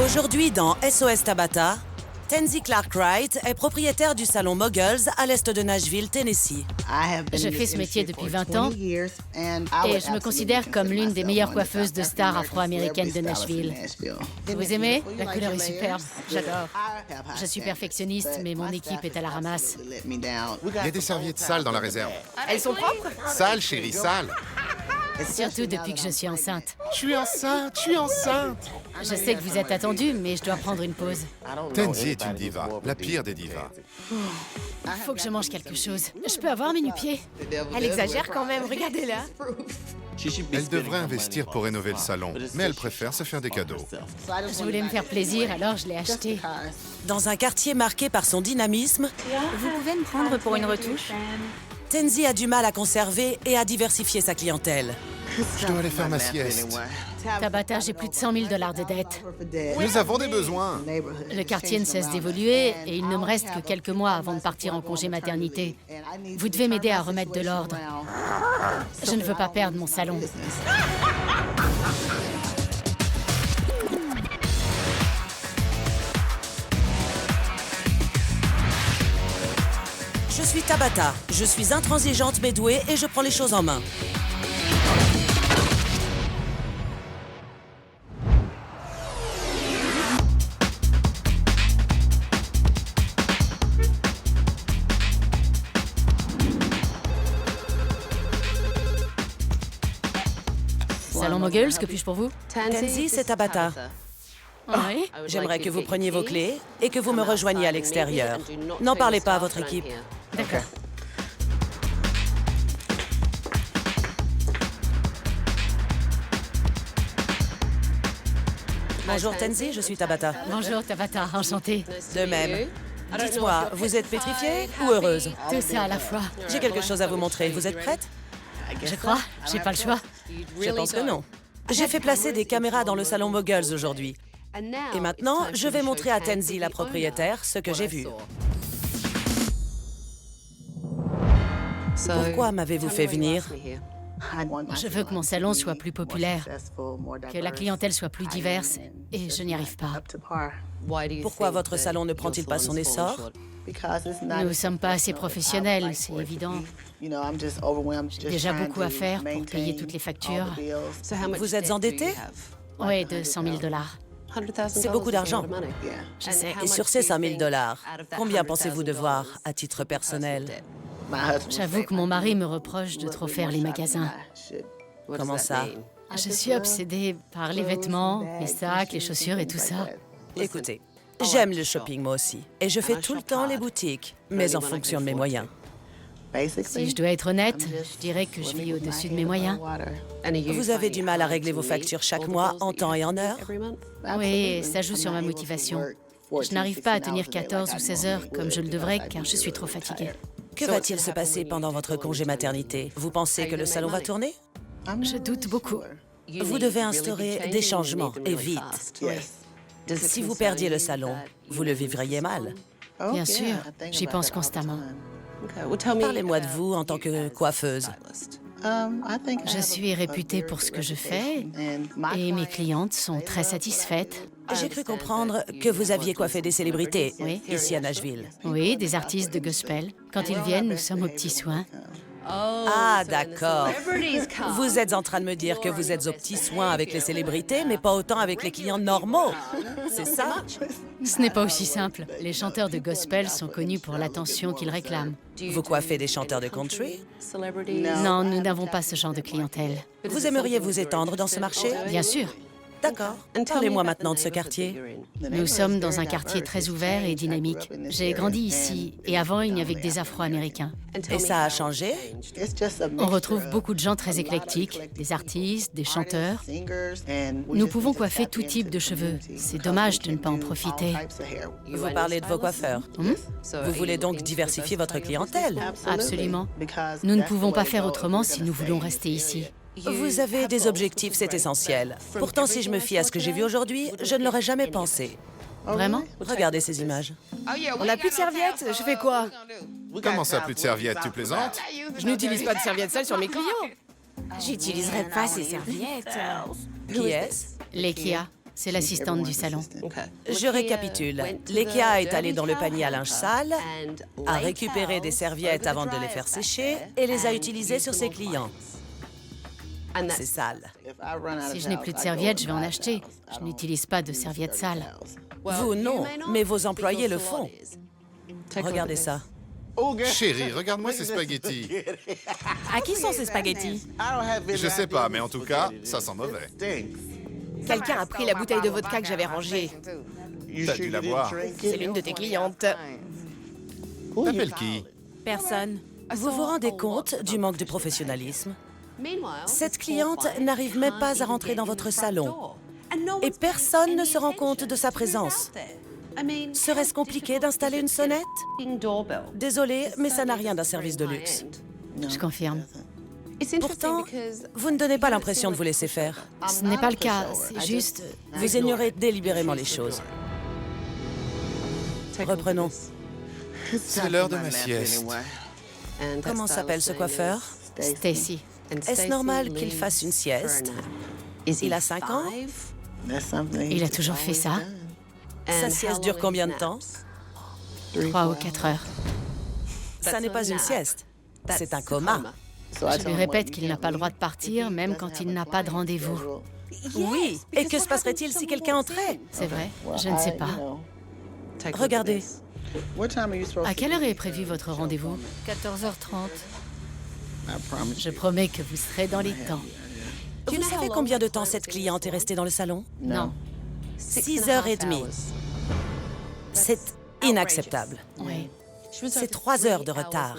Aujourd'hui, dans SOS Tabata, Tenzi Clark Wright est propriétaire du salon Moguls à l'est de Nashville, Tennessee. Je fais ce métier depuis 20 ans et je me considère comme l'une des meilleures coiffeuses de stars afro-américaines de Nashville. Vous aimez? La couleur est superbe. J'adore. Je suis perfectionniste, mais mon équipe est à la ramasse. Il y a des serviettes sales dans la réserve. Elles sont propres? Sales, chérie, sales. Surtout depuis que je suis enceinte. Je suis enceinte. Je sais que vous êtes attendu, mais je dois prendre une pause. Tenzi est une diva, la pire des divas. Il faut que je mange quelque chose. Je peux avoir mes nu-pieds? Elle exagère quand même, regardez-la. Elle devrait investir pour rénover le salon, mais elle préfère se faire des cadeaux. Je voulais me faire plaisir, alors je l'ai acheté. Dans un quartier marqué par son dynamisme, Vous pouvez me prendre pour une retouche? Tenzi a du mal à conserver et à diversifier sa clientèle. Je dois aller faire ma sieste. Tabata, j'ai plus de 100 000 $ de dettes. Nous avons des besoins. Le quartier ne cesse d'évoluer et il ne me reste que quelques mois avant de partir en congé maternité. Vous devez m'aider à remettre de l'ordre. Je ne veux pas perdre mon salon. Je suis Tabata, je suis intransigeante mais douée et je prends les choses en main. Salon Moguls, que puis-je pour vous? Tenzi, c'est Tabata. Oui. J'aimerais que vous preniez vos clés et que vous me rejoigniez à l'extérieur. N'en parlez pas à votre équipe. D'accord. Bonjour Tenzi, je suis Tabata. Bonjour Tabata, enchantée. De même. Dites-moi, vous êtes pétrifiée ou heureuse? Tout ça à la fois. J'ai quelque chose à vous montrer. Vous êtes prête? Je crois, j'ai pas le choix. Je pense que non. J'ai fait placer des caméras dans le salon Moguls aujourd'hui. Et maintenant, je vais montrer à Tenzi, la propriétaire, ce que j'ai vu. Pourquoi m'avez-vous fait venir? Je veux que mon salon soit plus populaire, que la clientèle soit plus diverse, et je n'y arrive pas. Pourquoi votre salon ne prend-il pas son essor? Nous ne sommes pas assez professionnels, c'est évident. J'ai déjà beaucoup à faire pour payer toutes les factures. Vous êtes endetté? Oui, de 100 000 $. C'est beaucoup d'argent. Je sais. Et sur ces 100 000 $, combien pensez-vous devoir à titre personnel? J'avoue que mon mari me reproche de trop faire les magasins. Comment ça? Je suis obsédée par les vêtements, les sacs, les chaussures et tout ça. Écoutez, j'aime le shopping moi aussi. Et je fais tout le temps les boutiques, mais en fonction de mes moyens. Si je dois être honnête, je dirais que je vis au-dessus de mes moyens. Vous avez du mal à régler vos factures chaque mois en temps et en heure? Oui, et ça joue sur ma motivation. Je n'arrive pas à tenir 14 ou 16 heures comme je le devrais car je suis trop fatiguée. Que va-t-il se passer pendant votre congé maternité? Vous pensez que le salon va tourner? Je doute beaucoup. Vous devez instaurer des changements, et vite. Si vous perdiez le salon, vous le vivriez mal. Bien sûr, j'y pense constamment. Parlez-moi de vous en tant que coiffeuse. Je suis réputée pour ce que je fais et mes clientes sont très satisfaites. J'ai cru comprendre que vous aviez coiffé des célébrités Oui. ici à Nashville. Oui, des artistes de gospel. Quand ils viennent, nous sommes aux petits soins. Ah, d'accord. Vous êtes en train de me dire que vous êtes aux petits soins avec les célébrités, mais pas autant avec les clients normaux. C'est ça? Ce n'est pas aussi simple. Les chanteurs de gospel sont connus pour l'attention qu'ils réclament. Vous coiffez des chanteurs de country? Non, nous n'avons pas ce genre de clientèle. Vous aimeriez vous étendre dans ce marché? Bien sûr. D'accord. Parlez-moi maintenant de ce quartier. Nous sommes dans un quartier très ouvert et dynamique. J'ai grandi ici et avant, il n'y avait que des Afro-Américains. Et ça a changé? On retrouve beaucoup de gens très éclectiques, des artistes, des chanteurs. Nous pouvons coiffer tout type de cheveux. C'est dommage de ne pas en profiter. Vous parlez de vos coiffeurs. Vous voulez donc diversifier votre clientèle? Absolument. Nous ne pouvons pas faire autrement si nous voulons rester ici. Vous avez des objectifs, c'est essentiel. Pourtant, si je me fie à ce que j'ai vu aujourd'hui, je ne l'aurais jamais pensé. Vraiment? Regardez ces images. On n'a plus de serviettes, je fais quoi? Comment ça, plus de serviettes? Tu plaisantes? Je n'utilise pas de serviettes sales sur mes clients. J'utiliserai pas ces serviettes. Qui est-ce? Les Kia. C'est l'assistante du salon. Je récapitule. Lekia est allée dans le panier à linge sale, a récupéré des serviettes avant de les faire sécher et les a utilisées sur ses clients. C'est sale. Si je n'ai plus de serviettes, je vais en acheter. Je n'utilise pas de serviettes sales. Vous, non, mais vos employés le font. Regardez ça. Chérie, regarde-moi ces spaghettis. À qui sont ces spaghettis? Je sais pas, mais en tout cas, ça sent mauvais. Quelqu'un a pris la bouteille de vodka que j'avais rangée. T'as dû la boire. C'est l'une de tes clientes. T'appelles qui? Personne. Vous vous rendez compte du manque de professionnalisme? Cette cliente n'arrive même pas à rentrer dans votre salon. Et personne ne se rend compte de sa présence. Serait-ce compliqué d'installer une sonnette? Désolée, mais ça n'a rien d'un service de luxe. Je confirme. Pourtant, vous ne donnez pas l'impression de vous laisser faire. Ce n'est pas le cas, c'est juste... Vous ignorez délibérément les choses. Reprenons. C'est l'heure de ma sieste. Comment s'appelle ce coiffeur? Stacy. Est-ce normal qu'il fasse une sieste? Il a 5 ans? Il a toujours fait ça. Sa sieste dure combien de temps? 3 ou 4 heures. Ça n'est pas une sieste. C'est un coma. Je lui répète qu'il n'a pas le droit de partir, même quand il n'a pas de rendez-vous. Oui. Et que se passerait-il si quelqu'un entrait? C'est vrai, je ne sais pas. Regardez. À quelle heure est prévu votre rendez-vous? 14h30. Je promets que vous serez dans les temps. Vous savez combien de temps cette cliente est restée dans le salon? Non. 6h30. C'est inacceptable. Oui, C'est 3 heures de retard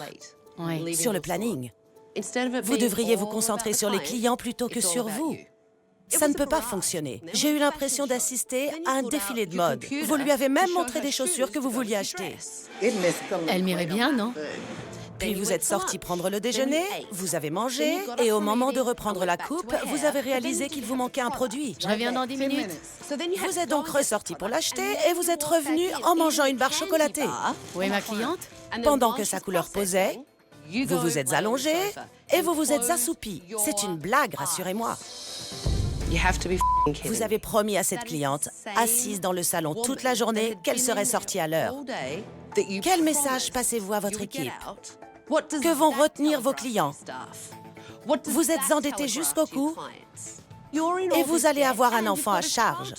oui. sur le planning. Vous devriez vous concentrer sur les clients plutôt que sur vous. Ça ne peut pas fonctionner. J'ai eu l'impression d'assister à un défilé de mode. Vous lui avez même montré des chaussures que vous vouliez acheter. Elle m'irait bien, non? Puis vous êtes sorti prendre le déjeuner, vous avez mangé, et au moment de reprendre la coupe, vous avez réalisé qu'il vous manquait un produit. Je reviens dans 10 minutes. Vous êtes donc ressorti pour l'acheter et vous êtes revenu en mangeant une barre chocolatée. Où est ma cliente? Pendant que sa couleur posait, vous vous êtes allongé et vous vous êtes assoupi. C'est une blague, rassurez-moi. Vous avez promis à cette cliente, assise dans le salon toute la journée, qu'elle serait sortie à l'heure. Quel message passez-vous à votre équipe? Que vont retenir vos clients? Vous êtes endetté jusqu'au cou et vous allez avoir un enfant à charge.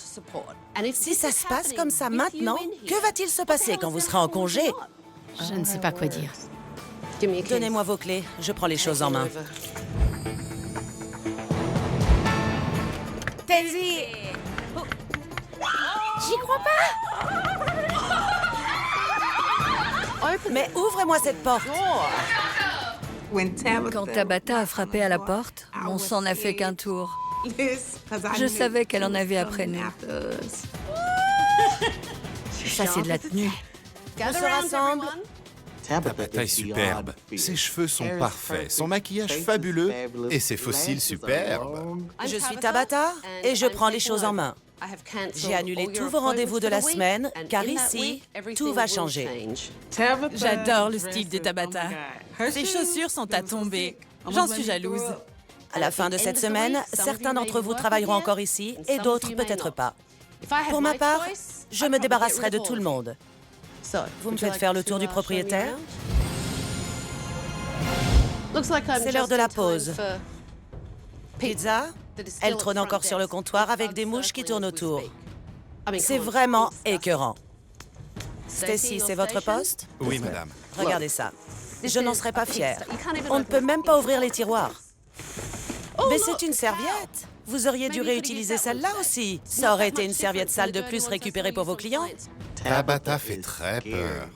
Si ça se passe comme ça maintenant, que va-t-il se passer quand vous serez en congé? Je ne sais pas quoi dire. Donnez-moi vos clés, je prends les choses en main. Taisy! J'y crois pas! Mais ouvrez-moi cette porte. Quand Tabata a frappé à la porte, mon sang n'a fait qu'un tour. Je savais qu'elle en avait après nous. Ça, c'est de la tenue. On se rassemble. Tabata est superbe. Ses cheveux sont parfaits, son maquillage fabuleux et ses fossiles superbes. Je suis Tabata et je prends les choses en main. J'ai annulé tous vos rendez-vous de la semaine, car ici, tout va changer. J'adore le style de Tabata. Ses chaussures sont à tomber. J'en suis jalouse. À la fin de cette semaine, certains d'entre vous travailleront encore ici et d'autres peut-être pas. Pour ma part, je me débarrasserai de tout le monde. Vous me faites faire le tour du propriétaire? C'est l'heure de la pause. Pizza? Elle trône encore sur le comptoir avec des mouches qui tournent autour. C'est vraiment écœurant. Stacy, c'est votre poste? Oui, madame. Regardez ça. Je n'en serais pas fière. On ne peut même pas ouvrir les tiroirs. Mais c'est une serviette. Vous auriez dû réutiliser celle-là aussi. Ça aurait été une serviette sale de plus récupérée pour vos clients. Tabata fait très peur.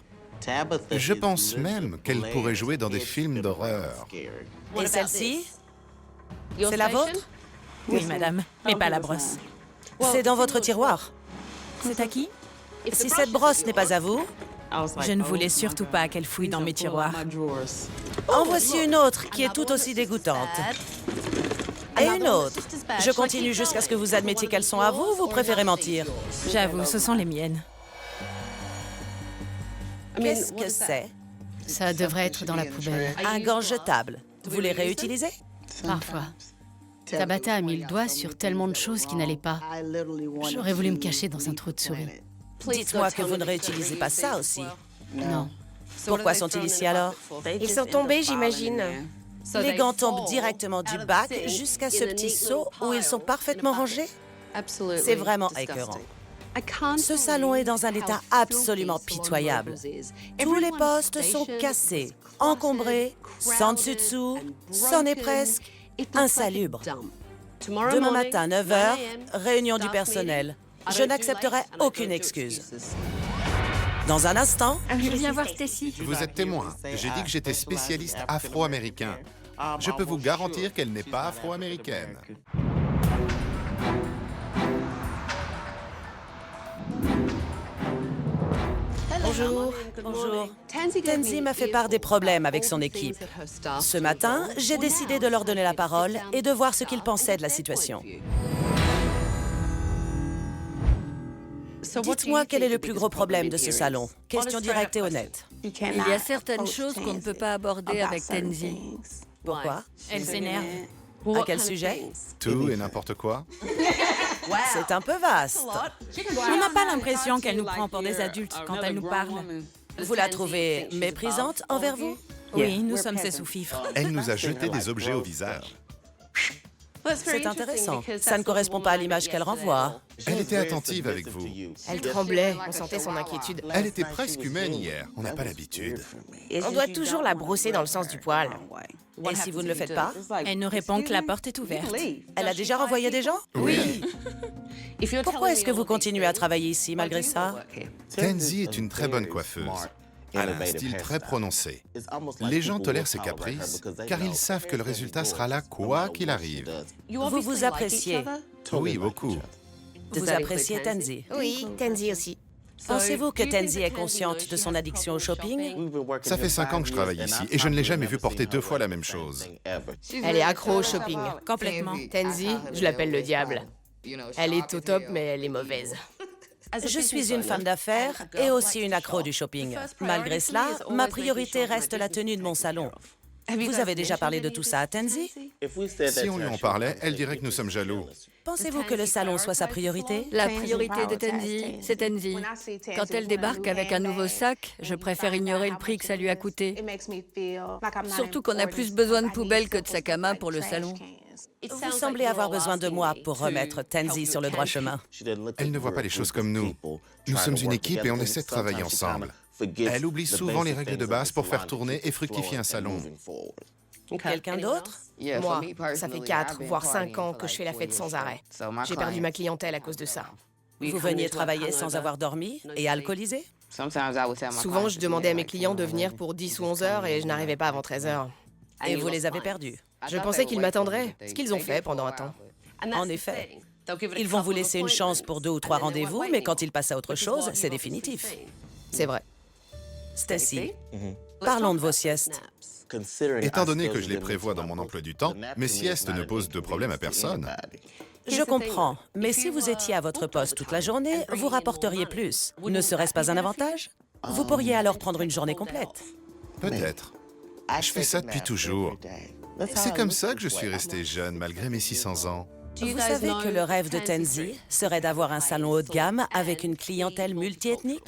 Je pense même qu'elle pourrait jouer dans des films d'horreur. Et celle-ci? C'est la vôtre? Oui, madame, mais pas la brosse. C'est dans votre tiroir. C'est à qui? Si cette brosse n'est pas à vous, Je ne voulais surtout pas qu'elle fouille dans mes tiroirs. en voici une autre qui est tout aussi dégoûtante. Et une autre. Je continue jusqu'à ce que vous admettiez qu'elles sont à vous ou vous préférez mentir? J'avoue, ce sont les miennes. Qu'est-ce que c'est? Ça devrait être dans la poubelle. Un gant jetable. Vous les réutilisez? Parfois. Tabata a mis le doigt sur tellement de choses qui n'allaient pas. J'aurais voulu me cacher dans un trou de souris. Dites-moi que vous ne réutilisez pas ça aussi. Non. Pourquoi sont-ils ici alors? Ils sont tombés, j'imagine. Les gants tombent directement du bac jusqu'à ce petit seau où ils sont parfaitement rangés? C'est vraiment écœurant. Ce salon est dans un état absolument pitoyable. Tous les postes sont cassés, encombrés, sans dessus-dessous, c'en est presque insalubre. Demain matin, 9h, réunion du personnel. Je n'accepterai aucune excuse. Dans un instant, Je viens voir Stacy. Vous êtes témoin. J'ai dit que j'étais spécialiste afro-américain. Je peux vous garantir qu'elle n'est pas afro-américaine. Bonjour. bonjour. Tenzi m'a fait part des problèmes avec son équipe. Ce matin, j'ai décidé de leur donner la parole et de voir ce qu'ils pensaient de la situation. Dites-moi quel est le plus gros problème de ce salon. Question directe et honnête. Il y a certaines choses qu'on ne peut pas aborder avec Tenzi. Pourquoi? Elle s'énerve. À quel sujet? Tout et n'importe quoi. C'est un peu vaste. On n'a pas l'impression qu'elle nous prend pour des adultes quand elle nous parle. Vous la trouvez méprisante envers vous? Oui, nous sommes ses sous-fifres. Elle nous a jeté des objets au visage. C'est intéressant. Ça ne correspond pas à l'image qu'elle renvoie. Elle était attentive avec vous. Elle tremblait, on sentait son inquiétude. Elle était presque humaine hier. On n'a pas l'habitude. On doit toujours la brosser dans le sens du poil. Et si vous ne le faites pas? Elle nous répond que la porte est ouverte. Elle a déjà renvoyé des gens? Oui. Pourquoi est-ce que vous continuez à travailler ici malgré ça? Tenzi est une très bonne coiffeuse. Elle a un style très prononcé. Les gens tolèrent ses caprices, car ils savent que le résultat sera là quoi qu'il arrive. Vous vous appréciez. Oui, beaucoup. Vous appréciez Tenzi. Oui, Tenzi aussi. Pensez-vous que Tenzi est consciente de son addiction au shopping? Ça fait 5 ans que je travaille ici, et je ne l'ai jamais vue porter 2 fois la même chose. Elle est accro au shopping. Complètement. Tenzi, je l'appelle le diable. Elle est au top, mais elle est mauvaise. Je suis une femme d'affaires et aussi une accro du shopping. Malgré cela, ma priorité reste la tenue de mon salon. Vous avez déjà parlé de tout ça à Tenzi? Si on lui en parlait, elle dirait que nous sommes jaloux. Pensez-vous que le salon soit sa priorité? La priorité de Tenzi, c'est Tenzi. Quand elle débarque avec un nouveau sac, je préfère ignorer le prix que ça lui a coûté. Surtout qu'on a plus besoin de poubelles que de sacs à main pour le salon. Vous semblez avoir besoin de moi pour remettre Tenzi sur le droit chemin. Elle ne voit pas les choses comme nous. Nous sommes une équipe et on essaie de travailler ensemble. Elle oublie souvent les règles de base pour faire tourner et fructifier un salon. Quelqu'un d'autre? Moi, ça fait 4, voire 5 ans que je fais la fête sans arrêt. J'ai perdu ma clientèle à cause de ça. Vous veniez travailler sans avoir dormi et alcoolisé? Souvent, je demandais à mes clients de venir pour 10 ou 11 heures et je n'arrivais pas avant 13 heures. Et vous les avez perdus? Je pensais qu'ils m'attendraient, ce qu'ils ont fait pendant un temps. En effet. Ils vont vous laisser une chance pour 2 ou 3 rendez-vous, mais quand ils passent à autre chose, c'est définitif. C'est vrai. Stacy, parlons de vos siestes. Étant donné que je les prévois dans mon emploi du temps, mes siestes ne posent de problème à personne. Je comprends, mais si vous étiez à votre poste toute la journée, vous rapporteriez plus. Ne serait-ce pas un avantage? Vous pourriez alors prendre une journée complète. Peut-être. Je fais ça depuis toujours. C'est comme ça que je suis resté jeune malgré mes 600 ans. Vous savez que le rêve de Tenzi serait d'avoir un salon haut de gamme avec une clientèle multiethnique?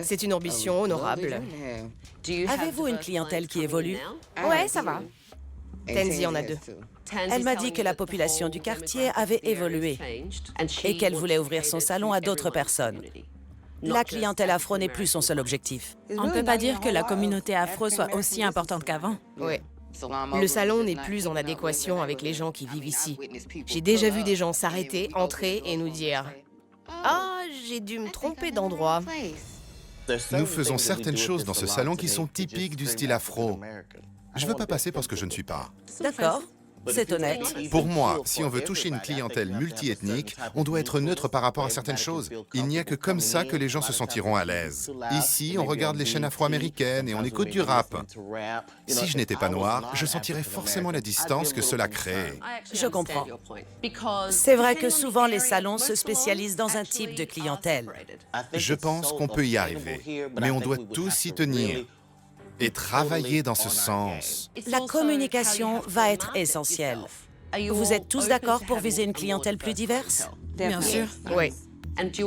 C'est une ambition honorable. Avez-vous une clientèle qui évolue? Ouais, ça va. Tenzi en a 2. Elle m'a dit que la population du quartier avait évolué et qu'elle voulait ouvrir son salon à d'autres personnes. La clientèle afro n'est plus son seul objectif. On ne peut pas dire que la communauté afro soit aussi importante qu'avant. Ouais. Le salon n'est plus en adéquation avec les gens qui vivent ici. J'ai déjà vu des gens s'arrêter, entrer et nous dire « Ah, j'ai dû me tromper d'endroit. » Nous faisons certaines choses dans ce salon qui sont typiques du style afro. Je ne veux pas passer parce que je ne suis pas. D'accord, c'est honnête. Pour moi, si on veut toucher une clientèle multiethnique, on doit être neutre par rapport à certaines choses. Il n'y a que comme ça que les gens se sentiront à l'aise. Ici, on regarde les chaînes afro-américaines et on écoute du rap. Si je n'étais pas noir, je sentirais forcément la distance que cela crée. Je comprends. C'est vrai que souvent les salons se spécialisent dans un type de clientèle. Je pense qu'on peut y arriver, mais on doit tous s'y tenir et travailler dans ce sens. La communication va être essentielle. Vous êtes tous d'accord pour viser une clientèle plus diverse? Bien sûr. Oui,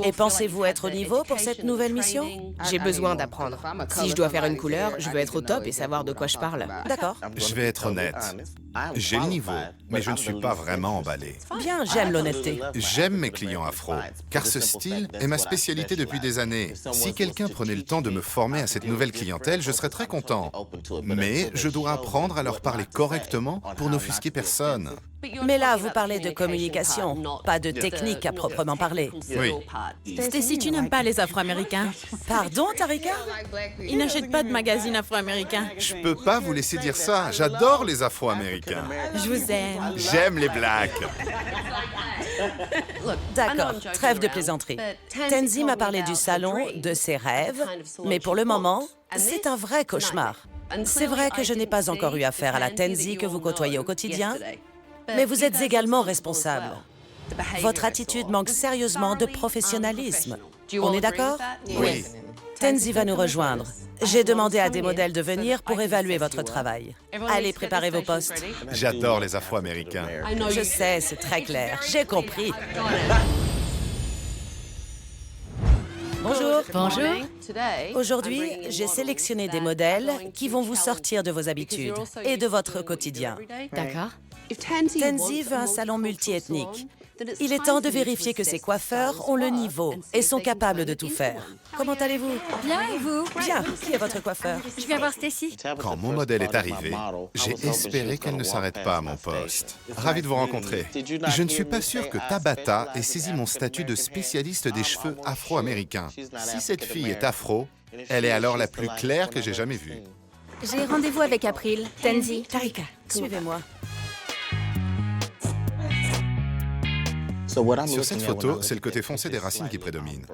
Et pensez-vous être au niveau pour cette nouvelle mission? j'ai besoin d'apprendre. Si je dois faire une couleur, je veux être au top et savoir de quoi je parle. D'accord. Je vais être honnête. J'ai le niveau, mais je ne suis pas vraiment emballé. Bien, j'aime l'honnêteté. J'aime mes clients afro, car ce style est ma spécialité depuis des années. Si quelqu'un prenait le temps de me former à cette nouvelle clientèle, je serais très content. Mais je dois apprendre à leur parler correctement pour n'offusquer personne. Mais là, vous parlez de communication, pas de technique à proprement parler. Oui. Stacy, tu n'aimes pas les Afro-Américains. Pardon, Tarika? Ils n'achètent pas de magazines Afro-Américains. Je peux pas vous laisser dire ça. J'adore les Afro-Américains. Je vous aime. J'aime les Blacks. D'accord, trêve de plaisanterie. Tenzi m'a parlé du salon, de ses rêves, mais pour le moment, c'est un vrai cauchemar. C'est vrai que je n'ai pas encore eu affaire à la Tenzi que vous côtoyez au quotidien, mais vous êtes également responsable. Votre attitude manque sérieusement de professionnalisme. On est d'accord? Oui. Tenzi va nous rejoindre. J'ai demandé à des modèles de venir pour évaluer votre travail. Allez, préparez vos postes. J'adore les Afro-Américains. Je sais, c'est très clair. J'ai compris. Bonjour. Bonjour. Aujourd'hui, j'ai sélectionné des modèles qui vont vous sortir de vos habitudes et de votre quotidien. D'accord. Tenzi veut un salon multiethnique. Il est temps de vérifier que ses coiffeurs ont le niveau et sont capables de tout faire. Comment allez-vous? Bien, et vous? Bien. Qui est votre coiffeur? Je viens voir Stacy. Quand mon modèle est arrivé, j'ai espéré qu'elle ne s'arrête pas à mon poste. Ravi de vous rencontrer. Je ne suis pas sûr que Tabata ait saisi mon statut de spécialiste des cheveux afro-américains. Si cette fille est afro, elle est alors la plus claire que j'ai jamais vue. J'ai rendez-vous avec April. Tenzi. Tarika, suivez-moi. Sur cette photo, c'est le côté foncé des racines qui prédomine.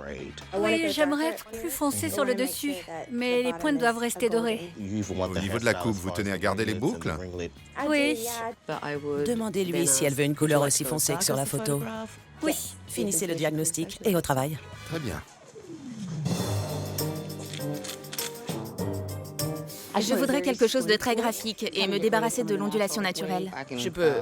Oui, j'aimerais être plus foncé sur le dessus, mais les pointes doivent rester dorées. Au niveau de la coupe, vous tenez à garder les boucles? Oui. Demandez-lui si elle veut une couleur aussi foncée que sur la photo. Oui. Finissez le diagnostic et au travail. Très bien. Je voudrais quelque chose de très graphique et me débarrasser de l'ondulation naturelle. Je peux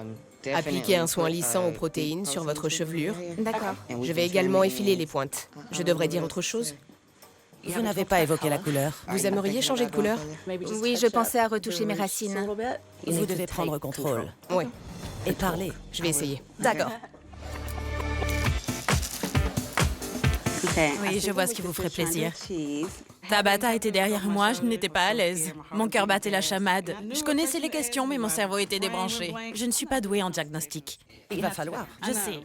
appliquer un soin lissant aux protéines sur votre chevelure. D'accord. Je vais également effiler les pointes. Je devrais dire autre chose? Vous n'avez pas évoqué la couleur. Vous aimeriez changer de couleur? Oui, je pensais à retoucher mes racines. Vous devez prendre contrôle Oui, et parler. je vais essayer. D'accord. Oui, je vois ce qui vous ferait plaisir. Tabata était derrière moi, je n'étais pas à l'aise. Mon cœur battait la chamade. Je connaissais les questions, mais mon cerveau était débranché. Je ne suis pas douée en diagnostic. Il va falloir. Je sais.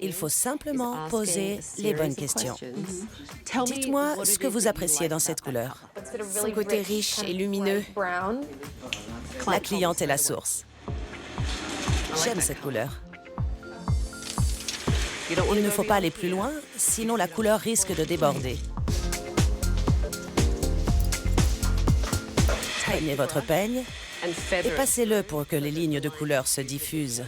Il faut simplement poser les bonnes questions. Dites-moi ce que vous appréciez dans cette couleur. Son côté riche et lumineux. La cliente est la source. J'aime cette couleur. Il ne faut pas aller plus loin, sinon la couleur risque de déborder. Peignez votre peigne et passez-le pour que les lignes de couleur se diffusent.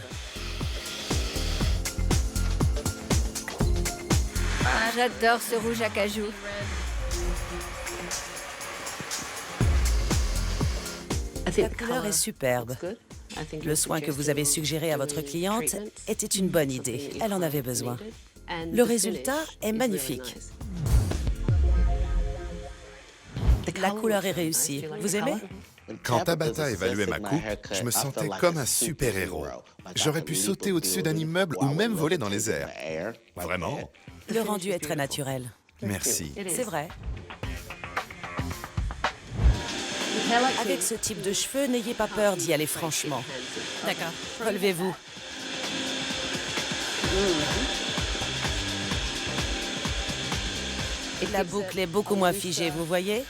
J'adore ce rouge à cajou. La couleur est superbe. Le soin que vous avez suggéré à votre cliente était une bonne idée. Elle en avait besoin. Le résultat est magnifique. La couleur est réussie. Vous aimez? Quand Tabata évaluait ma coupe, je me sentais comme un super-héros. J'aurais pu sauter au-dessus d'un immeuble ou même voler dans les airs. Vraiment? Le rendu est très naturel. Merci. C'est vrai. Avec ce type de cheveux, n'ayez pas peur d'y aller franchement. D'accord. Relevez-vous. La boucle est beaucoup moins figée, vous voyez?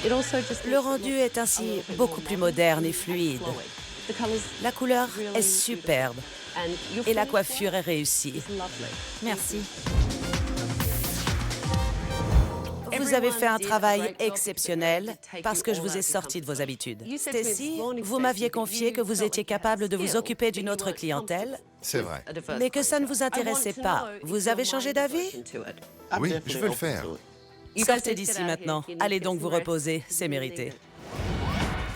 Le rendu est ainsi beaucoup plus moderne et fluide. La couleur est superbe et la coiffure est réussie. Merci. Vous avez fait un travail exceptionnel parce que je vous ai sorti de vos habitudes. Stacy, vous m'aviez confié que vous étiez capable de vous occuper d'une autre clientèle, C'est vrai. mais que ça ne vous intéressait pas. Vous avez changé d'avis? Oui, je veux le faire. Sortez d'ici maintenant. Allez donc vous reposer, c'est mérité.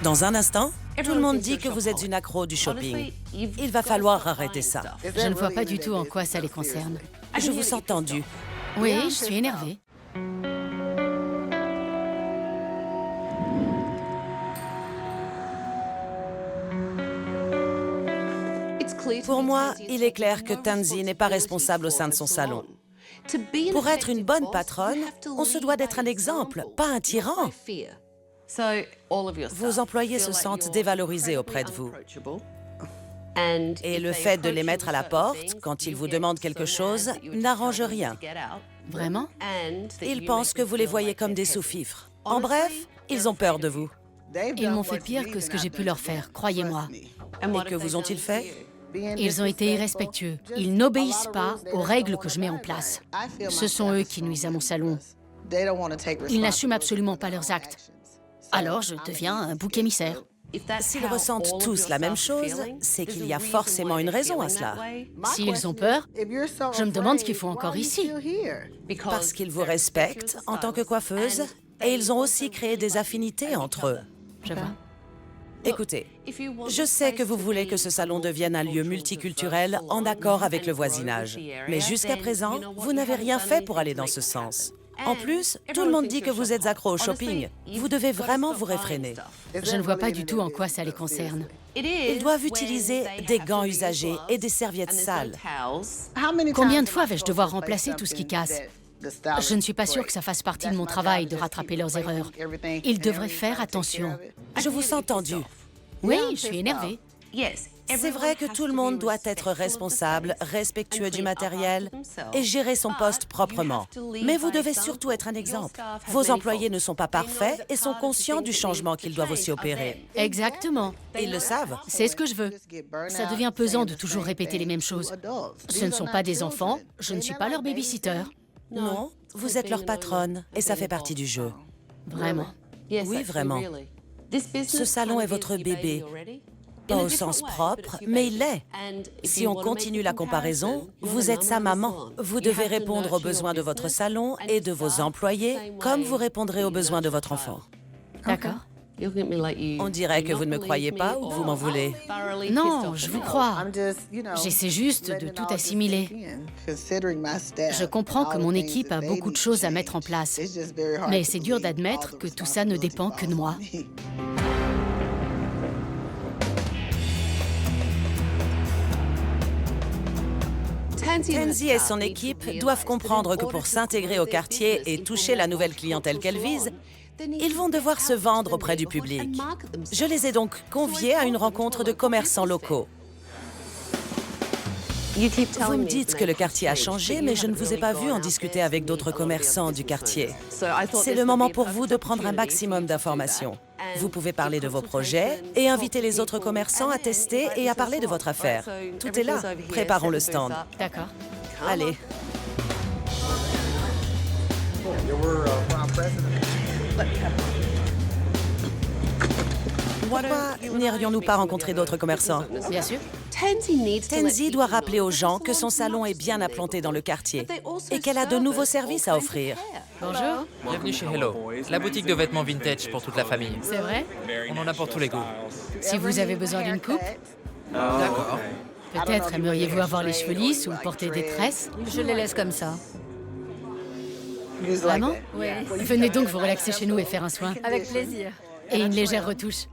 Dans un instant, Tout le monde dit que vous êtes une accro du shopping. Il va falloir arrêter ça. Je ne vois pas du tout en quoi ça les concerne. Je vous sens tendu. Oui, je suis énervée. Pour moi, il est clair que Tansy n'est pas responsable au sein de son salon. Pour être une bonne patronne, on se doit d'être un exemple, pas un tyran. Vos employés se sentent dévalorisés auprès de vous. Et le fait de les mettre à la porte, quand ils vous demandent quelque chose, n'arrange rien. Vraiment? Ils pensent que vous les voyez comme des sous-fifres. En bref, ils ont peur de vous. Ils m'ont fait pire que ce que j'ai pu leur faire, croyez-moi. Et que vous ont-ils fait? Ils ont été irrespectueux. Ils n'obéissent pas aux règles que je mets en place. Ce sont eux qui nuisent à mon salon. Ils n'assument absolument pas leurs actes. Alors je deviens un bouc émissaire. S'ils ressentent tous la même chose, c'est qu'il y a forcément une raison à cela. S'ils ont peur, je me demande ce qu'ils font encore ici. Parce qu'ils vous respectent en tant que coiffeuse et ils ont aussi créé des affinités entre eux. Je vois. Écoutez, je sais que vous voulez que ce salon devienne un lieu multiculturel en accord avec le voisinage. Mais jusqu'à présent, vous n'avez rien fait pour aller dans ce sens. En plus, tout le monde dit que vous êtes accro au shopping. Vous devez vraiment vous réfréner. Je ne vois pas du tout en quoi ça les concerne. Ils doivent utiliser des gants usagés et des serviettes sales. Combien de fois vais-je devoir remplacer tout ce qui casse? Je ne suis pas sûre que ça fasse partie de mon travail de rattraper leurs erreurs. Ils devraient faire attention. Je vous sens tendu. Oui, je suis énervée. C'est vrai que tout le monde doit être responsable, respectueux du matériel et gérer son poste proprement. Mais vous devez surtout être un exemple. Vos employés ne sont pas parfaits et sont conscients du changement qu'ils doivent aussi opérer. Exactement. Ils le savent. C'est ce que je veux. Ça devient pesant de toujours répéter les mêmes choses. Ce ne sont pas des enfants, je ne suis pas leur baby-sitter. Non, vous êtes leur patronne et ça fait partie du jeu. Vraiment. Oui, vraiment. Ce salon est votre bébé. Pas au sens propre, mais il l'est. Si on continue la comparaison, vous êtes sa maman. Vous devez répondre aux besoins de votre salon et de vos employés, comme vous répondrez aux besoins de votre enfant. D'accord. On dirait que vous ne me croyez pas ou que vous m'en voulez. Non, je vous crois. J'essaie juste de tout assimiler. Je comprends que mon équipe a beaucoup de choses à mettre en place, mais c'est dur d'admettre que tout ça ne dépend que de moi. Tansy et son équipe doivent comprendre que pour s'intégrer au quartier et toucher la nouvelle clientèle qu'elle vise, ils vont devoir se vendre auprès du public. Je les ai donc conviés à une rencontre de commerçants locaux. Vous me dites que le quartier a changé, mais je ne vous ai pas vu en discuter avec d'autres commerçants du quartier. C'est le moment pour vous de prendre un maximum d'informations. Vous pouvez parler de vos projets et inviter les autres commerçants à tester et à parler de votre affaire. Tout est là. Préparons le stand. D'accord. Allez. Pourquoi n'irions-nous pas rencontrer d'autres commerçants? Bien sûr. Tansy doit rappeler aux gens que son salon est bien implanté dans le quartier et qu'elle a de nouveaux services à offrir. Bonjour. Bienvenue chez Hello, la boutique de vêtements vintage pour toute la famille. C'est vrai? On en a pour tous les goûts. Si vous avez besoin d'une coupe, D'accord. peut-être aimeriez-vous avoir les cheveux lisses ou porter des tresses? Je les laisse comme ça. Vraiment? Oui. Venez donc vous relaxer chez nous et faire un soin. Avec plaisir. Et une légère retouche.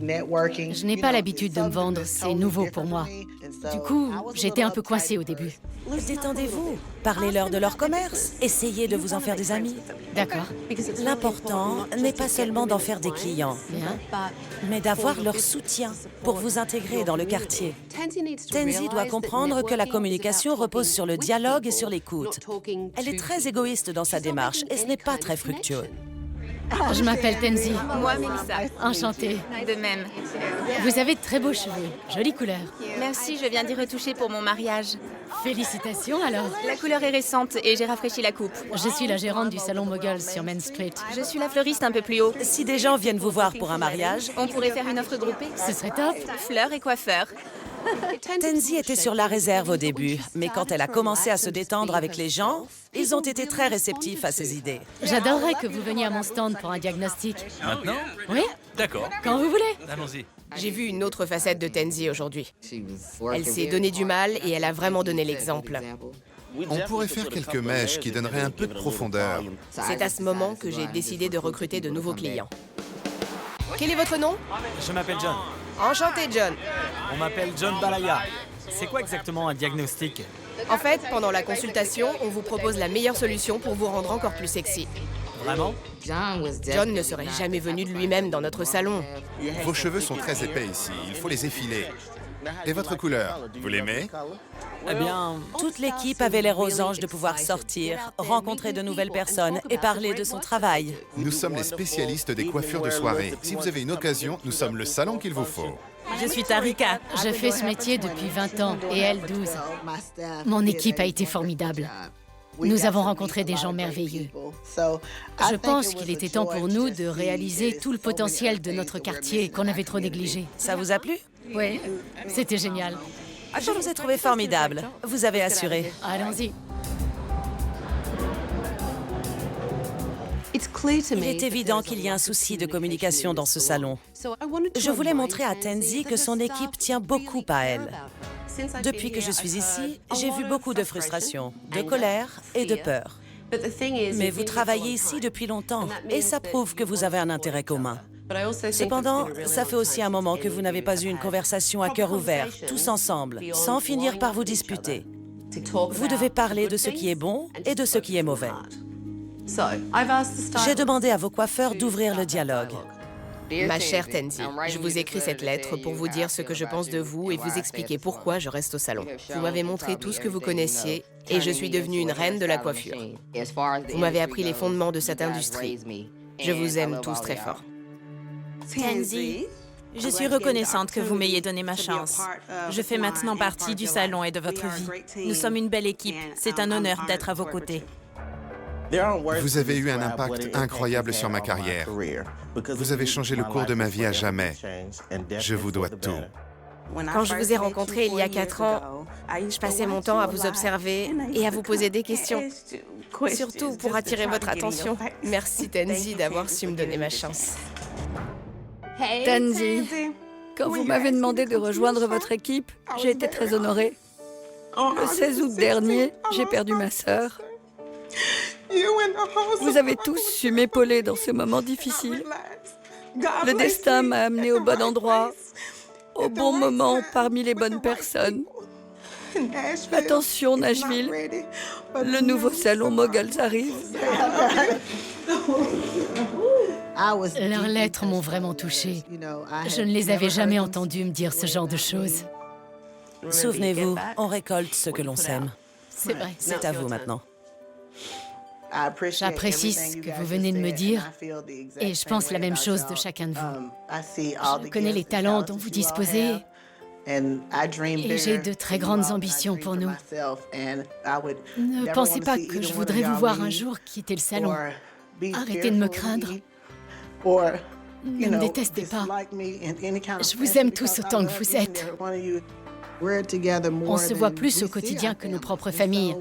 Je n'ai pas l'habitude de me vendre, c'est nouveau pour moi. Du coup, j'étais un peu coincée au début. Détendez-vous. Parlez-leur de leur commerce. Essayez de vous en faire des amis. D'accord. L'important n'est pas seulement d'en faire des clients, Bien. mais d'avoir leur soutien pour vous intégrer dans le quartier. Tansy doit comprendre que la communication repose sur le dialogue et sur l'écoute. Elle est très égoïste dans sa démarche et ce n'est pas très fructueux. Je m'appelle Tansy. Moi, Mélissa. Enchantée. De même. Vous avez de très beaux cheveux. Jolie couleur. Merci, je viens d'y retoucher pour mon mariage. Félicitations alors. La couleur est récente et j'ai rafraîchi la coupe. Je suis la gérante du salon Moguls sur Main Street. Je suis la fleuriste un peu plus haut. Si des gens viennent vous voir pour un mariage, On pourrait faire une offre groupée. Ce serait top. Fleurs et coiffeurs. Tenzi était sur la réserve au début, mais quand elle a commencé à se détendre avec les gens, ils ont été très réceptifs à ses idées. J'adorerais que vous veniez à mon stand pour un diagnostic. Maintenant? Oui? D'accord. Quand vous voulez. Allons-y. J'ai vu une autre facette de Tenzi aujourd'hui. Elle s'est donné du mal et elle a vraiment donné l'exemple. On pourrait faire quelques mèches qui donneraient un peu de profondeur. C'est à ce moment que j'ai décidé de recruter de nouveaux clients. Quel est votre nom? Je m'appelle John. Enchanté, John. On m'appelle John Balaya. C'est quoi exactement un diagnostic? En fait, pendant la consultation, on vous propose la meilleure solution pour vous rendre encore plus sexy. Vraiment? John ne serait jamais venu de lui-même dans notre salon. Vos cheveux sont très épais ici, il faut les effiler. Et votre couleur, vous l'aimez? Eh bien, Toute l'équipe avait l'air aux anges de pouvoir sortir, rencontrer de nouvelles personnes et parler de son travail. Nous sommes les spécialistes des coiffures de soirée. Si vous avez une occasion, nous sommes le salon qu'il vous faut. Je suis Tarika. Je fais ce métier depuis 20 ans et elle 12. Mon équipe a été formidable. Nous avons rencontré des gens merveilleux. Je pense qu'il était temps pour nous de réaliser tout le potentiel de notre quartier qu'on avait trop négligé. Ça vous a plu? Oui, c'était génial. Je vous ai trouvé formidable. Vous avez assuré. Allons-y. Il est évident qu'il y a un souci de communication dans ce salon. Je voulais montrer à Tenzi que son équipe tient beaucoup à elle. Depuis que je suis ici, j'ai vu beaucoup de frustration, de colère et de peur. Mais vous travaillez ici depuis longtemps et ça prouve que vous avez un intérêt commun. Cependant, ça fait aussi un moment que vous n'avez pas eu une conversation à cœur ouvert, tous ensemble, sans finir par vous disputer. Vous devez parler de ce qui est bon et de ce qui est mauvais. J'ai demandé à vos coiffeurs d'ouvrir le dialogue. Ma chère Tenzi, je vous écris cette lettre pour vous dire ce que je pense de vous et vous expliquer pourquoi je reste au salon. Vous m'avez montré tout ce que vous connaissiez et je suis devenue une reine de la coiffure. Vous m'avez appris les fondements de cette industrie. Je vous aime tous très fort. Tenzi, je suis reconnaissante que vous m'ayez donné ma chance. Je fais maintenant partie du salon et de votre vie. Nous sommes une belle équipe. C'est un honneur d'être à vos côtés. Vous avez eu un impact incroyable sur ma carrière. Vous avez changé le cours de ma vie à jamais. Je vous dois tout. Quand je vous ai rencontré il y a 4 ans, je passais mon temps à vous observer et à vous poser des questions. Surtout pour attirer votre attention. Merci Tenzi d'avoir su me donner ma chance. Tenzi, quand vous m'avez demandé de rejoindre votre équipe, j'ai été très honorée. Le 16 août dernier, j'ai perdu ma sœur. Vous avez tous su m'épauler dans ce moment difficile. Le destin m'a amené au bon endroit, au bon moment parmi les bonnes personnes. Attention Nashville, le nouveau salon Moguls arrive. Leurs lettres m'ont vraiment touchée. Je ne les avais jamais entendues me dire ce genre de choses. Souvenez-vous, on récolte ce que l'on sème. C'est vrai. C'est à vous maintenant. J'apprécie ce que vous venez de me dire et je pense la même chose de chacun de vous. Je connais les talents dont vous disposez et j'ai de très grandes ambitions pour nous. Ne pensez pas que je voudrais vous voir un jour quitter le salon. Arrêtez de me craindre. Ne me détestez pas. Je vous aime tous autant que vous êtes. On se voit plus au quotidien que nos propres familles.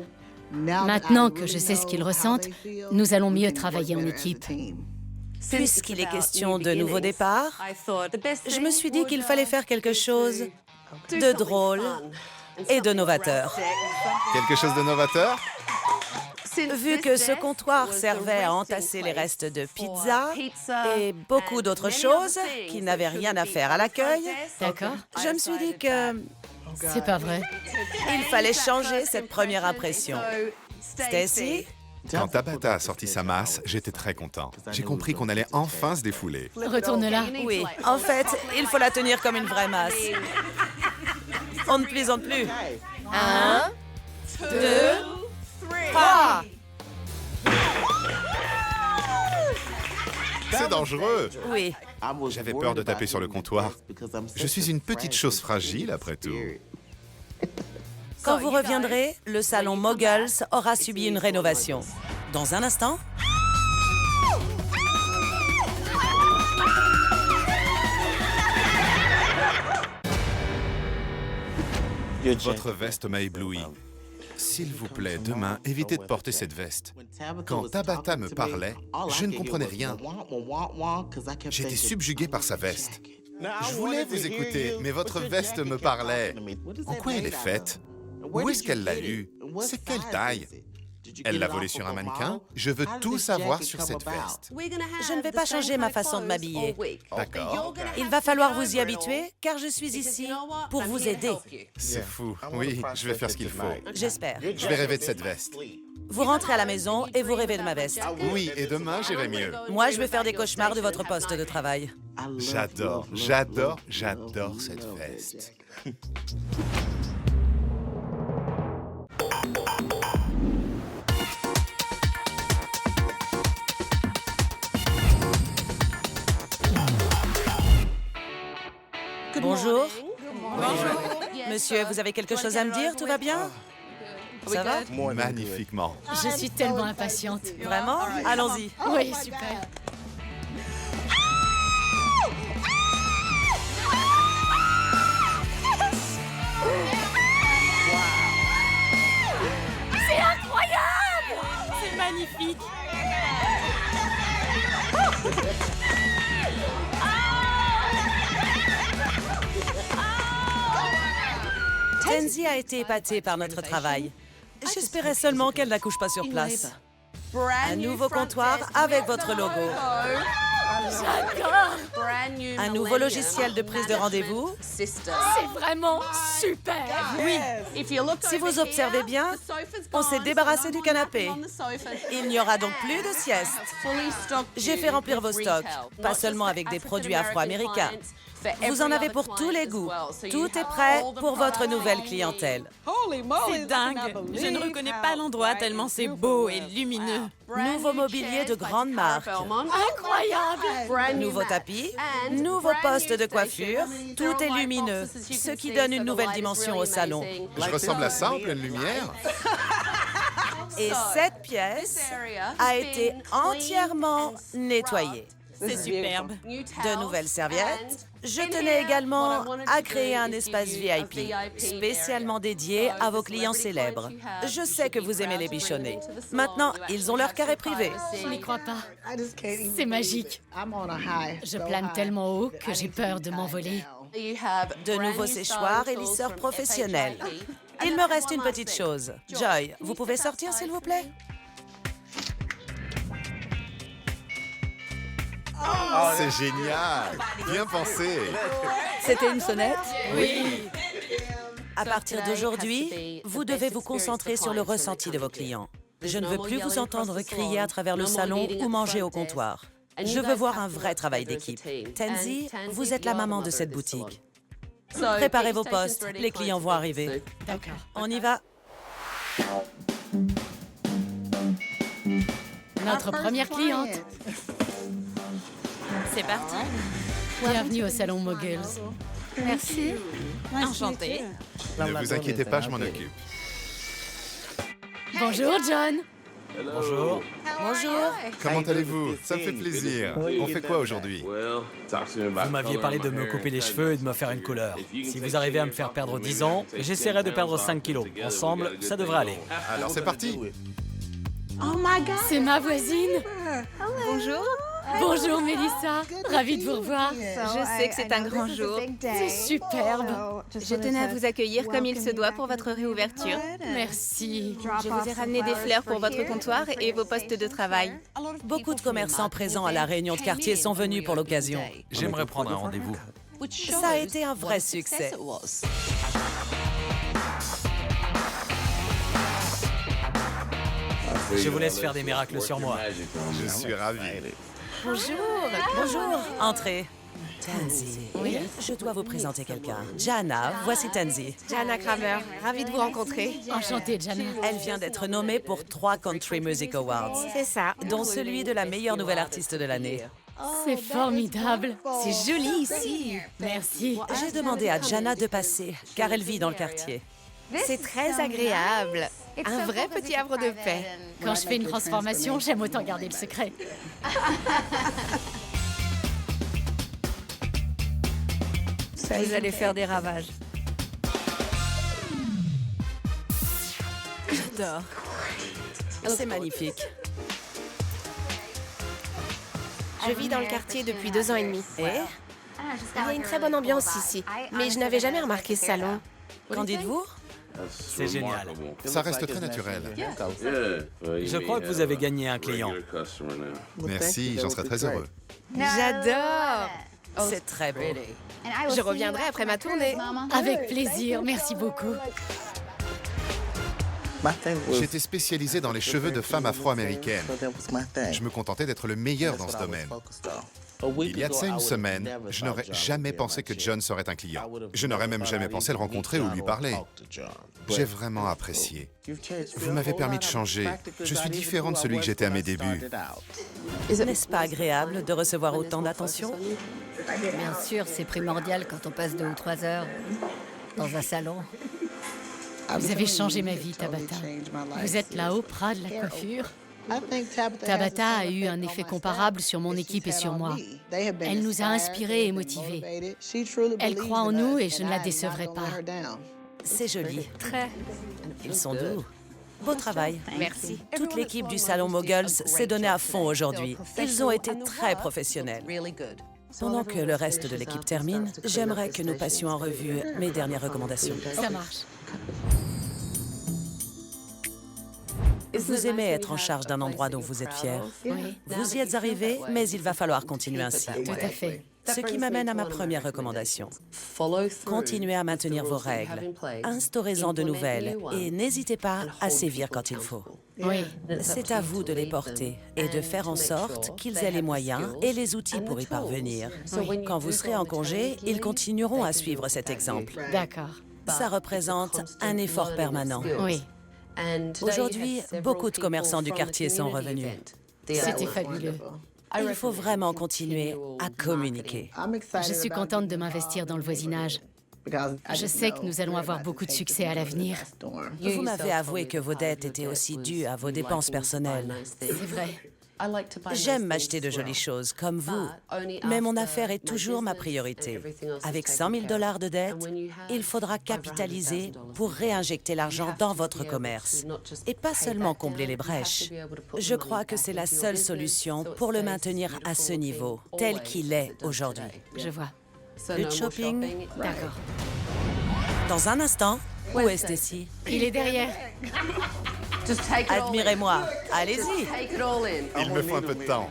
Maintenant que je sais ce qu'ils ressentent, nous allons mieux travailler en équipe. Puisqu'il est question de nouveau départ, je me suis dit qu'il fallait faire quelque chose de drôle et de novateur. Quelque chose de novateur? Vu que ce comptoir servait à entasser les restes de pizza et beaucoup d'autres choses qui n'avaient rien à faire à l'accueil, D'accord? je me suis dit que C'est pas vrai. il fallait changer cette première impression. Stacy, Quand Tabata a sorti sa masse, j'étais très content. J'ai compris qu'on allait enfin se défouler. Retourne là. oui, en fait, il faut la tenir comme une vraie masse. On ne plaisante plus. 1, 2, 3. C'est dangereux! Oui, J'avais peur de taper sur le comptoir. Je suis une petite chose fragile, après tout. quand vous reviendrez, le salon Moguls aura subi une rénovation. Dans un instant, Votre veste m'a ébloui. S'il vous plaît, demain, évitez de porter cette veste. Quand Tabata me parlait, je ne comprenais rien. J'étais subjugué par sa veste. Je voulais vous écouter, mais votre veste me parlait. En quoi elle est faite? Où est-ce qu'elle l'a eue? C'est quelle taille? Elle l'a volée sur un mannequin? Je veux tout savoir sur cette veste. Je ne vais pas changer ma façon de m'habiller. D'accord. Il va falloir vous y habituer, car je suis ici pour vous aider. C'est fou. Oui, je vais faire ce qu'il faut. J'espère. Je vais rêver de cette veste. Vous rentrez à la maison et vous rêvez de ma veste. Oui, et demain, j'irai mieux. Moi, je vais faire des cauchemars de votre poste de travail. J'adore cette veste. Bonjour. Monsieur, vous avez quelque chose à me dire? Tout va bien? Ça va? Magnifiquement. Je suis tellement impatiente. Vraiment? Allons-y. Oui, super. C'est incroyable! C'est magnifique! Tenzi a été épatée par notre travail. J'espérais seulement qu'elle n'accouche pas sur place. Un nouveau comptoir avec votre logo. Un nouveau logiciel de prise de rendez-vous. C'est vraiment super. Oui. Si vous observez bien, on s'est débarrassé du canapé. Il n'y aura donc plus de sieste. J'ai fait remplir vos stocks, pas seulement avec des produits afro-américains. Vous en avez pour tous les goûts. Tout est prêt pour votre nouvelle clientèle. C'est dingue! Je ne reconnais pas l'endroit tellement c'est beau et lumineux. Nouveau mobilier de grande marque. Incroyable. Nouveau tapis, nouveau poste de coiffure. Tout est lumineux, ce qui donne une nouvelle dimension au salon. Je ressemble à ça en pleine lumière? Et cette pièce a été entièrement nettoyée. C'est superbe. De nouvelles serviettes. Je tenais également à créer un espace VIP, spécialement dédié à vos clients célèbres. Je sais que vous aimez les bichonnets. Maintenant, ils ont leur carré privé. Je n'y crois pas. C'est magique. Je plane tellement haut que j'ai peur de m'envoler. De nouveaux séchoirs et lisseurs professionnels. Il me reste une petite chose. Joy, vous pouvez sortir, s'il vous plaît? C'est génial! Bien pensé! C'était une sonnette? Oui. À partir d'aujourd'hui, vous devez vous concentrer sur le ressenti de vos clients. Je ne veux plus vous entendre crier à travers le salon ou manger au comptoir. Je veux voir un vrai travail d'équipe. Tenzi, vous êtes la maman de cette boutique. Préparez vos postes, les clients vont arriver. D'accord. On y va. Notre première cliente. C'est parti. Bienvenue au salon Moguls. Merci. Enchantée. Ne vous inquiétez pas, je m'en occupe. Bonjour, John. Bonjour. Bonjour. Comment allez-vous? Ça me fait plaisir. On fait quoi aujourd'hui? Vous m'aviez parlé de me couper les cheveux et de me faire une couleur. Si vous arrivez à me faire perdre 10 ans, j'essaierai de perdre 5 kilos. Ensemble, ça devrait aller. Alors c'est parti! C'est ma voisine. Bonjour. Bonjour, Mélissa. Ravie de vous revoir. Je sais que c'est un grand jour. C'est superbe. Je tenais à vous accueillir comme il se doit pour votre réouverture. Merci. Je vous ai ramené des fleurs pour votre comptoir et vos postes de travail. Beaucoup de commerçants présents à la réunion de quartier sont venus pour l'occasion. J'aimerais prendre un rendez-vous. Ça a été un vrai succès. Je vous laisse faire des miracles sur moi. Je suis ravi. Bonjour. Entrez. Tenzi. Oui? Je dois vous présenter quelqu'un. Jana, voici Tenzi. Jana Kramer, ravie de vous rencontrer. Enchantée, Jana. Elle vient d'être nommée pour 3 Country Music Awards, C'est ça. dont celui de la meilleure nouvelle artiste de l'année. C'est formidable. C'est joli ici. Merci. J'ai demandé à Jana de passer, car elle vit dans le quartier. C'est très agréable. Un vrai petit havre de paix. Quand je fais une transformation, j'aime autant garder le secret. Vous allez faire des ravages. J'adore. C'est magnifique. Je vis dans le quartier depuis 2 ans et demi. Et Il y a une très bonne ambiance ici, mais je n'avais jamais remarqué ce salon. qu'en dites-vous? C'est génial. Ça reste très naturel. Je crois que vous avez gagné un client. Merci, j'en serais très heureux. J'adore. C'est très beau. Je reviendrai après ma tournée. Avec plaisir, merci beaucoup. J'étais spécialisé dans les cheveux de femmes afro-américaines. Je me contentais d'être le meilleur dans ce domaine. Il y a de ça une semaine, je n'aurais jamais pensé que John serait un client. Je n'aurais même jamais pensé le rencontrer ou lui parler. J'ai vraiment apprécié. Vous m'avez permis de changer. Je suis différent de celui que j'étais à mes débuts. N'est-ce pas agréable de recevoir autant d'attention? Bien sûr, c'est primordial quand on passe 2 ou 3 heures dans un salon. Vous avez changé ma vie, Tabata. Vous êtes la Oprah de la coiffure. Tabata a eu un effet comparable sur mon équipe et sur moi. Elle nous a inspirés et motivés. Elle croit en nous et je ne la décevrai pas. C'est joli. Très. Ils sont doux. Beau travail. Merci. Toute l'équipe du Salon Moguls s'est donnée à fond aujourd'hui. Ils ont été très professionnels. Pendant que le reste de l'équipe termine, j'aimerais que nous passions en revue mes dernières recommandations. Ça marche. Vous aimez être en charge d'un endroit dont vous êtes fier. Oui, Vous y êtes arrivé, mais il va falloir continuer ainsi. tout à fait. Ce qui m'amène à ma première recommandation. Continuez à maintenir vos règles, instaurez-en de nouvelles et n'hésitez pas à sévir quand il faut. Oui, C'est à vous de les porter et de faire en sorte qu'ils aient les moyens et les outils pour y parvenir. Quand vous serez en congé, ils continueront à suivre cet exemple. d'accord. Ça représente un effort permanent. Oui, Aujourd'hui, beaucoup de commerçants du quartier sont revenus. c'était fabuleux. Il faut vraiment continuer à communiquer. Je suis contente de m'investir dans le voisinage. Je sais que nous allons avoir beaucoup de succès à l'avenir. Vous m'avez avoué que vos dettes étaient aussi dues à vos dépenses personnelles. C'est vrai. J'aime m'acheter de jolies choses, comme vous, mais mon affaire est toujours ma priorité. Avec 100 000 $ de dettes, il faudra capitaliser pour réinjecter l'argent dans votre commerce et pas seulement combler les brèches. Je crois que c'est la seule solution pour le maintenir à ce niveau, tel qu'il est aujourd'hui. Je vois. Plus de shopping? D'accord. Dans un instant, où est Stacy? Il est derrière. Admirez-moi. Allez-y. Il me faut un peu de temps.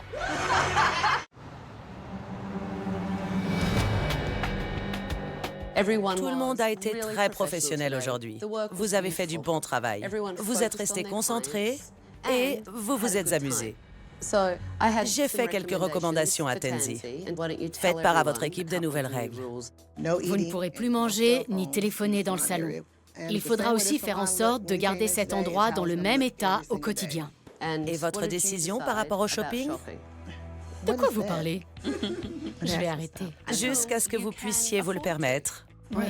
Tout le monde a été très professionnel aujourd'hui. Vous avez fait du bon travail. Vous êtes restés concentrés et vous vous êtes amusés. J'ai fait quelques recommandations à Tenzi. Faites part à votre équipe des nouvelles règles. Vous ne pourrez plus manger ni téléphoner dans le salon. Il faudra aussi faire en sorte de garder cet endroit dans le même état au quotidien. Et votre décision par rapport au shopping? De quoi vous parlez? Je vais arrêter. Jusqu'à ce que vous puissiez vous le permettre. Oui.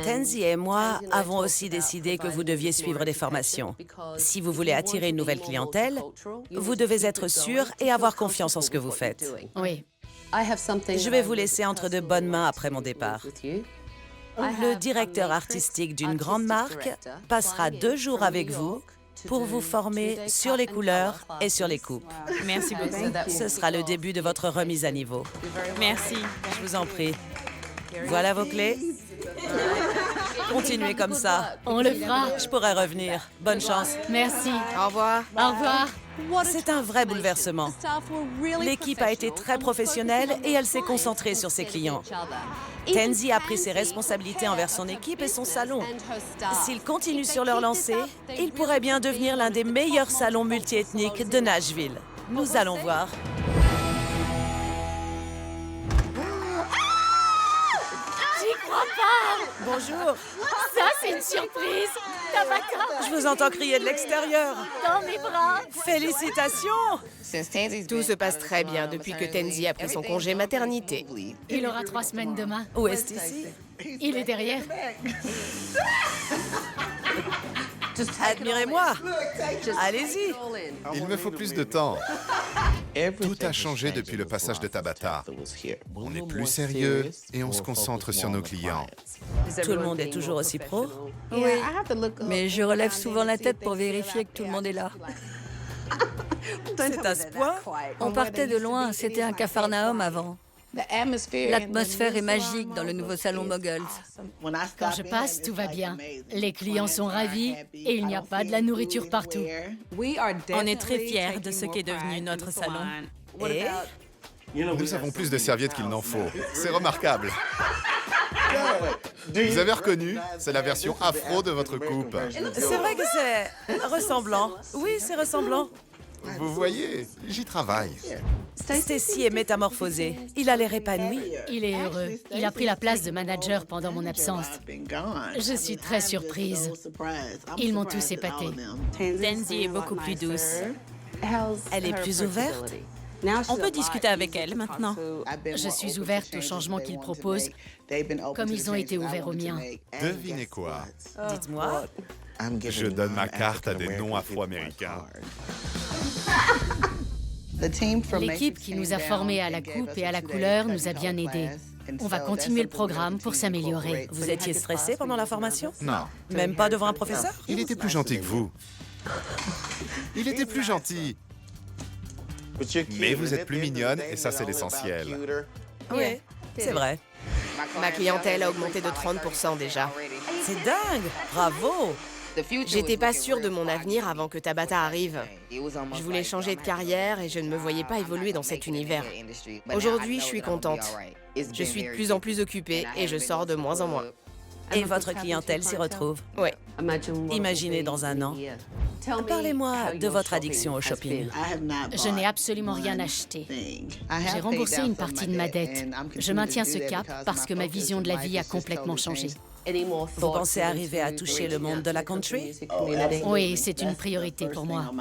Tenzi et moi avons aussi décidé que vous deviez suivre des formations. Si vous voulez attirer une nouvelle clientèle, vous devez être sûr et avoir confiance en ce que vous faites. Oui. Je vais vous laisser entre de bonnes mains après mon départ. Le directeur artistique d'une grande marque passera 2 jours avec vous pour vous former sur les couleurs et sur les coupes. Merci beaucoup. Ce sera le début de votre remise à niveau. Merci. Je vous en prie. Voilà vos clés. Continuez comme ça. On le fera. Je pourrai revenir. Bonne chance. Merci. Au revoir. Au revoir. C'est un vrai bouleversement. L'équipe a été très professionnelle et elle s'est concentrée sur ses clients. Tenzi a pris ses responsabilités envers son équipe et son salon. S'il continue sur leur lancée, il pourrait bien devenir l'un des meilleurs salons multiethniques de Nashville. Nous allons voir. J'y crois pas. Bonjour. Ça, c'est une surprise. Tabata, Je vous entends crier de l'extérieur. dans mes bras. Félicitations. Tout se passe très bien depuis que Tenzi a pris son congé maternité. Il aura 3 semaines demain. Où est-ce ici? Il est derrière. Admirez-moi. Allez-y. Il me faut plus de temps. Tout a changé depuis le passage de Tabata. On est plus sérieux et on se concentre sur nos clients. Tout le monde est toujours aussi pro? Oui, mais je relève souvent la tête pour vérifier que tout le monde est là. C'est à ce point? On partait de loin, c'était un capharnaüm avant. L'atmosphère est magique dans le nouveau salon Moguls. Quand je passe, tout va bien. Les clients sont ravis et il n'y a pas de la nourriture partout. On est très fiers de ce qu'est devenu notre salon. Et Nous avons plus de serviettes qu'il n'en faut. C'est remarquable. Vous avez reconnu? C'est la version afro de votre coupe. c'est vrai que c'est ressemblant. Oui, c'est ressemblant. Vous voyez, j'y travaille. Stacy est métamorphosé. Il a l'air épanoui. Il est heureux. Il a pris la place de manager pendant mon absence. Je suis très surprise. Ils m'ont tous épatée. Tansy est beaucoup plus douce. Elle est plus ouverte? On peut discuter avec elle maintenant. Je suis ouverte aux changements qu'ils proposent, comme ils ont été ouverts aux miens. Devinez quoi? Dites-moi. Je donne ma carte à des noms afro-américains. L'équipe qui nous a formés à la coupe et à la couleur nous a bien aidés. On va continuer le programme pour s'améliorer. Vous étiez stressé pendant la formation? Non, Même pas devant un professeur? il était plus gentil que vous. Il était plus gentil. Mais vous êtes plus mignonne et ça, c'est l'essentiel. Oui, c'est vrai. Ma clientèle a augmenté de 30% déjà. C'est dingue! Bravo! J'étais pas sûre de mon avenir avant que Tabata arrive. Je voulais changer de carrière et je ne me voyais pas évoluer dans cet univers. Aujourd'hui, je suis contente. Je suis de plus en plus occupée et je sors de moins en moins. Et votre clientèle s'y retrouve? Ouais. Imaginez dans un an. Parlez-moi de votre addiction au shopping. Je n'ai absolument rien acheté. J'ai remboursé une partie de ma dette. Je maintiens ce cap parce que ma vision de la vie a complètement changé. Vous pensez arriver à toucher le monde de la country? Oui, c'est une priorité pour moi.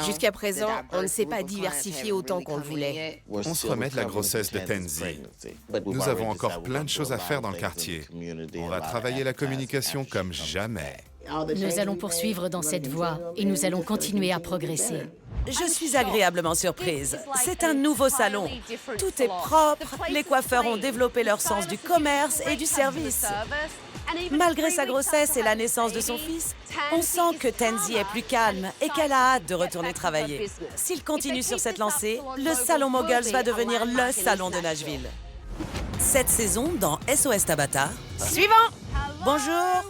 Jusqu'à présent, on ne s'est pas diversifié autant qu'on le voulait. On se remet de la grossesse de Tansy. Nous avons encore plein de choses à faire dans le quartier. On va travailler la communication comme jamais. Nous allons poursuivre dans cette voie et nous allons continuer à progresser. Je suis agréablement surprise. C'est un nouveau salon. Tout est propre. Les coiffeurs ont développé leur sens du commerce et du service. Malgré sa grossesse et la naissance de son fils, on sent que Tansy est plus calme et qu'elle a hâte de retourner travailler. S'il continue sur cette lancée, le salon Moguls va devenir le salon de Nashville. Cette saison, dans SOS Tabata... Suivant! Bonjour!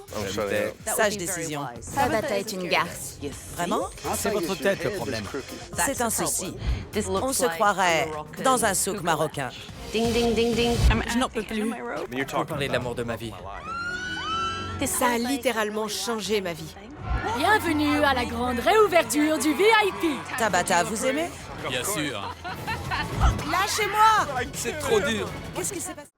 Sage décision. Tabata est une garce. Vraiment? C'est votre tête le problème. C'est un souci. On se croirait dans un souk marocain. Ding ding ding ding. Je n'en peux plus. Vous parlez de l'amour de ma vie. Ça a littéralement changé ma vie. Bienvenue à la grande réouverture du VIP. Tabata, vous aimez? Bien sûr. Lâchez-moi! C'est trop dur. Qu'est-ce qui s'est passé?